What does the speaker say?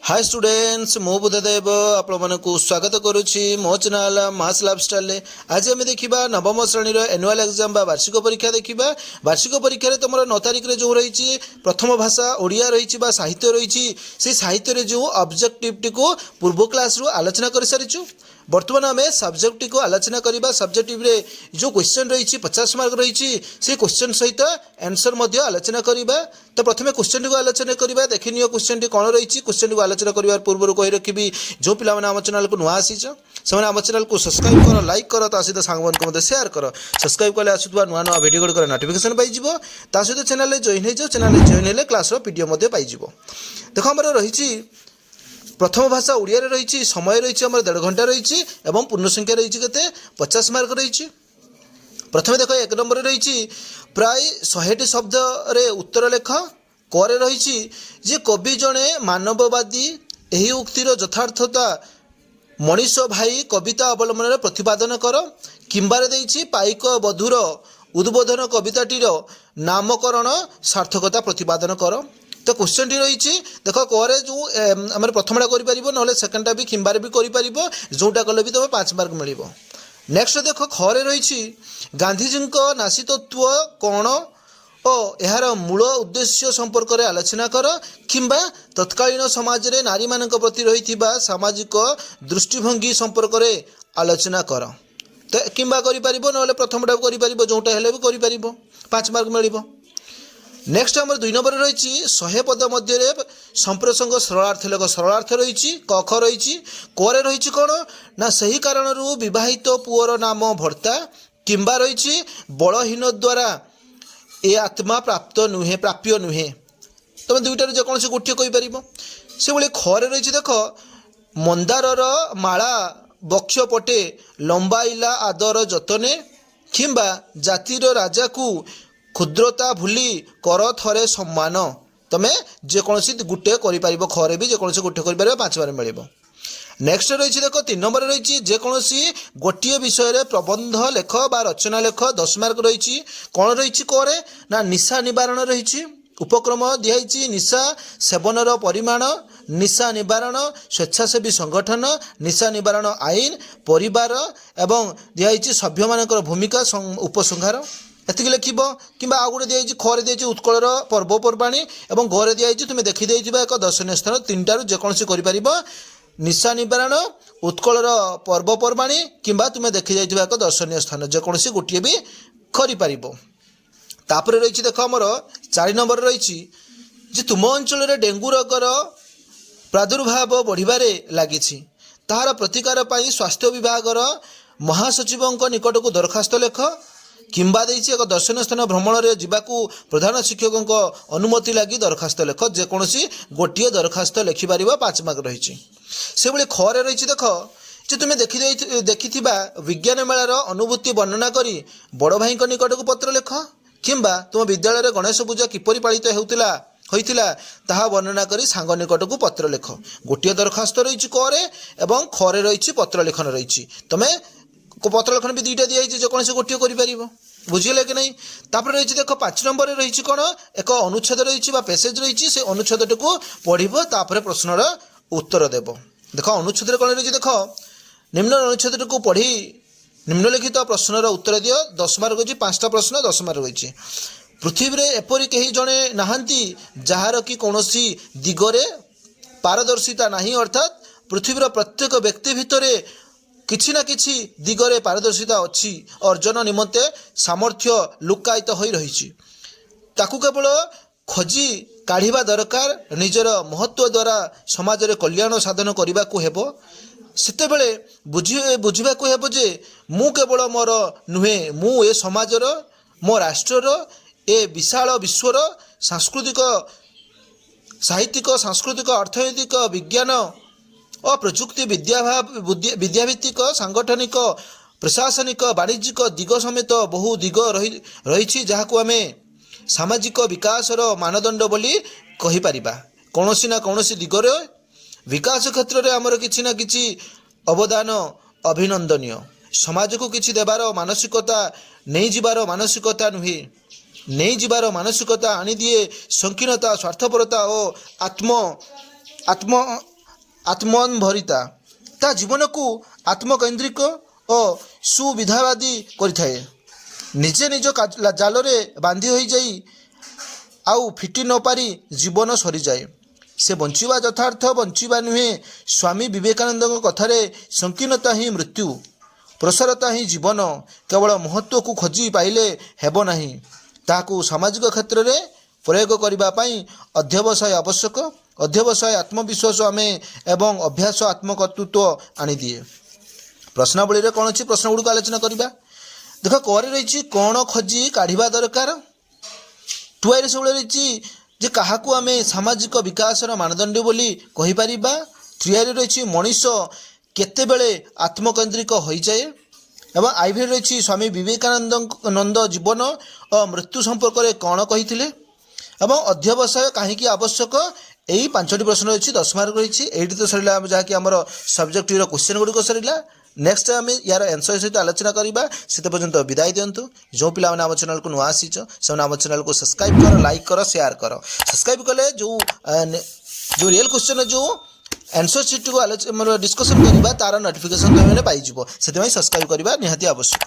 Hi students मो बुद्धदेव आपण स्वागत करुच्ची मो चैनल मास लाइफस्टाइल। आज आम देखा नवम श्रेणी एनुअल एग्जाम बा वार्षिक परीक्षा देखा। वार्षिक परीक्षा तुम 9 तारिख में जो रही प्रथम भाषा ओडिया रही साहित्य रही से साहित्य जो ऑब्जेक्टिव टी को पूर्व क्लास रु आलोचना कर सारीचु। बर्तमान आम सब्जेक्ट को आलोचना करवा। सब्जेक्टिव रे जो क्वेश्चन रही 50 मार्क रही से क्वेश्चन सहित आंसर आलोचना करवा। तो प्रथम क्वेश्चन को आलोचना करवा। देखनी क्वेश्चन टी कौन रही क्वेश्चन को आलोचना करने पूर्व कही रखी जो पिला आम चैनल को नुआ आसी से आम चैनल को सब्सक्राइब कर लाइक कर सहित सांग शेयर कर। सब्सक्राइब कले आसुवा नुआ नुआ भिडियो गुड़िक नोटिफिकेशन पाइज सहित चैनल जॉइन हो चैनल जॉइन है क्लास पीडीएफ पाइज। देख आम रही प्रथम भाषा ओडिया रही समय रही 1.5 घंटा रही और पूर्ण संख्या रही के 50 मार्क रही। प्रथम देख 1 नंबर रही प्राय 100टी शब्द रे उत्तर लेख। करे रही जे कवि जड़े मानववादी यही उक्तिर यथार्थता मनीष भाई कविता अवलंबन प्रतिपादन कर। किंबार देछि पाइक बधुर उद्बोधन कविताटीर नामकरण सार्थकता प्रतिपादन कर। तो क्वेश्चन टी रही देख करे जो आम प्रथमटा कर ना सेकेंडटा भी किंबार भी कर जोटा कले भी तुम्हें 5 मार्क मिल। नेक्स्ट देख खरे रही गांधीजी नासीतत्व कौन और यार मूल उद्देश्य संपर्क में आलोचना कर। किंबा तत्कालीन समाज रे नारी मान प्रति रही सामाजिक दृष्टिभंगी संपर्क में आलोचना कर। तो किंबा कर ना प्रथमटा कर जोटा हेले भी कर 5 मार्क मिल। नेक्स्ट आम 2 नंबर रही 100 पद मध्य संप्रसंग सरलार्थ लेख। सरलार्थ रही कख रही करे रही कौन ना सही कारण विवाहित पुअर नाम भर्ता। किंबा रही बलहीन द्वारा ए आत्मा प्राप्त नुहे प्राप्य नुहे। तुम दुईटार जेकोसी गोटे कहीपर से भाई खरे रही देख मंदारर माला बक्ष पटे लंबाइला आदर जतने। किंबा जातिर राजा को क्षुद्रता भूली कर थरे सम्मान। तुम्हें जेकोसी गोटे कर खरे भी जेकोसी गोटे कर 5 मार्क मिल। नेक्स्ट रही देख 3 नंबर रही जेकोसी गोटे विषय प्रबंध लेख बा रचना लेख 10 मार्क रही। कौन रही करे ना निशा निवारण रही उपक्रम दिखाई निशा सेवनर परिमाण निशा निवारण स्वेच्छासेवी संगठन निशा निवारण आईन परिवार एवं दिखाई सभ्य मानकर भूमिका उपसंहार एति लिख। कि आउ गोटे दिखाई खरे दिखाई उत्कलर पर्वपर्वाणी और घरे दिखाई तुम्हें देखी एक दर्शनीय स्थान 3टारू जेकोसी कर निशा निवारण उत्कलर पर्वपर्वाणी किंबा तुम्हें देखी जाइए एक दर्शनीय स्थान जेकोसी गोटे भी कर रही। देख आमर 4 नंबर रही तुम अंचल डेंगू रोगर प्रादुर्भाव बढ़िबारे लागिछि ताहार प्रतिकार पाई स्वास्थ्य विभागर महासचिव निकट को दरखास्त लेख। किंबा देछि एक दर्शनीय स्थान भ्रमण रे जिबाकू प्रधान शिक्षक अनुमति लगी दरखास्त लेख। जेकोसी गोटे दरखास्त लिखिपार 5 मार्क रही। से भाई खरे रही देख जे तुम्हें देखी विज्ञान मेलार अनुभूति वर्णना करी बड़ भाई निकट को पत्र लेख। किंबा तुम विद्यालय गणेश पूजा किपरि पालित होइतिला ताहा वर्णना करी सांग निकट को पत्र लेख। गोटे दरखास्त रही करे एवं खरे रही पत्र लेखन रही। तुम्हें पत्र लेखन भी 2टा दिखाई जेकोसी गोटे कर बुझे कि नहीं। तापर रही देख 5 नंबर रही कौन एक अनुच्छेद रही पैसेज रही से अनुच्छेद को पढ़व तापर प्रश्नर उत्तर देव। देख अनुच्छेद कौन रही देख निम्न अनुच्छेद को पढ़ी निम्नलिखित प्रश्नर उत्तर दियो 10 मार्क रही 5टा प्रश्न 10 मार्क रही। पृथ्वी रे एपरी कहीं जड़े नहांती जार कि कौनसी दिगरे पारदर्शिता नहीं अर्थात पृथ्वीर प्रत्येक व्यक्ति भितर किछि ना किछि दिगरे पारदर्शिता अच्छी अर्जन निमंते सामर्थ्य लुकायित हो रही ताकू केवल खोजी काढ़ा दरकार निजर महत्व द्वारा समाज रे कल्याण साधन करने को हेबो। सेतेबेले बुझिबाकू हेबो जे मु केवल मोर नुहे मु ए समाजर मो राष्ट्रर ए विशाल विश्वर सांस्कृतिक साहित्यिक सांस्कृतिक अर्थनैतिक विज्ञान और प्रजुक्ति विद्याभित्तिक सांगठनिक प्रशासनिक वाणिज्यिक दिग समेत बहु दिग रही जहाँ आम सामाजिक विकासर मानदंड बोली कहि परिबा। कौनसी ना कौनसी दिगरे विकास क्षेत्र में आमर किछि ना किछि अवदान अभिनंदनीय। समाज को किछि देवार मानसिकता नहीं जीवार मानसिकता नुहे नहीं जीवार मानसिकता आनी दिए संकीर्णता स्वार्थपरता और आत्म ଆତ୍ମନିର୍ଭରିତା ତା ଜୀବନକୁ ଆତ୍ମକୈନ୍ଦ୍ରିକ ଓ ସୁବିଧାବାଦୀ କରିଥାଏ। ନିଜେ ନିଜ ଜାଲରେ ବାନ୍ଧି ହୋଇଯାଇ ଆଉ ଫିଟି ନ ପାରି ଜୀବନ ସରିଯାଏ। ସେ ବଞ୍ଚିବା ଯଥାର୍ଥ ବଞ୍ଚିବା ନୁହେଁ। ସ୍ୱାମୀ ବିବେକାନନ୍ଦଙ୍କ କଥାରେ ସଂକୀର୍ଣ୍ଣତା ହିଁ ମୃତ୍ୟୁ, ପ୍ରସାରତା ହିଁ ଜୀବନ। କେବଳ ମହତ୍ତ୍ୱକୁ ଖୋଜି ପାଇଲେ ହେବ ନାହିଁ, ତାହାକୁ ସାମାଜିକ କ୍ଷେତ୍ରରେ ପ୍ରୟୋଗ କରିବା ପାଇଁ ଅଧ୍ୟବସାୟ ଆବଶ୍ୟକ। ଅଧ୍ୟବସାୟ ଆତ୍ମବିଶ୍ୱାସ ଆମେ ଏବଂ ଅଭ୍ୟାସ ଆତ୍ମକର୍ତ୍ତୃତ୍ୱ ଆଣିଦିଏ। ପ୍ରଶ୍ନାବଳୀରେ କ'ଣ ଅଛି ପ୍ରଶ୍ନ ଗୁଡ଼ିକ ଆଲୋଚନା କରିବା। ଦେଖ କରେ ରହିଛି କ'ଣ ଖୋଜି କାଢ଼ିବା ଦରକାର। ଟୁଆଇରେ ସବୁବେଳେ ରହିଛି ଯେ କାହାକୁ ଆମେ ସାମାଜିକ ବିକାଶର ମାନଦଣ୍ଡ ବୋଲି କହିପାରିବା। ଥ୍ରୀଆଇରେ ରହିଛି ମଣିଷ କେତେବେଳେ ଆତ୍ମକୈନ୍ଦ୍ରିକ ହୋଇଯାଏ। ଏବଂ ଆଇଭିରେ ରହିଛି ସ୍ୱାମୀ ବିବେକାନନ୍ଦ ଜୀବନ ଓ ମୃତ୍ୟୁ ସମ୍ପର୍କରେ କ'ଣ କହିଥିଲେ ଏବଂ ଅଧ୍ୟବସାୟ କାହିଁକି ଆବଶ୍ୟକ। ଏହି 5ଟି ପ୍ରଶ୍ନ ରହିଛି, 10 ମାର୍କ ରହିଛି। ଏଇଠି ତ ସରିଲା ଯାହାକି ଆମର ସବଜେକ୍ଟିଭର କ୍ୱେଶ୍ଚନ୍ ଗୁଡ଼ିକ ସରିଲା। ନେକ୍ସଟ ଆମେ ୟାର ଆନ୍ସର ସହିତ ଆଲୋଚନା କରିବା। ସେତେ ପର୍ଯ୍ୟନ୍ତ ବିଦାୟ ଦିଅନ୍ତୁ। ଯେଉଁ ପିଲାମାନେ ଆମ ଚ୍ୟାନେଲକୁ ନୂଆ ଆସିଛ ସେମାନେ ଆମ ଚ୍ୟାନେଲକୁ ସବସ୍କ୍ରାଇବ୍ କର, ଲାଇକ୍ କର, ସେୟାର କର। ସବସ୍କ୍ରାଇବ୍ କଲେ ଯେଉଁ ରିଏଲ୍ କ୍ୱେଶ୍ଚନ୍ ଯେଉଁ ଆନ୍ସର ସିଟ୍କୁ ଡିସ୍କସନ୍ କରିବା ତାର ନୋଟିଫିକେସନ୍ ତୁମେମାନେ ପାଇଯିବ। ସେଥିପାଇଁ ସବସ୍କ୍ରାଇବ୍ କରିବା ନିହାତି ଆବଶ୍ୟକ।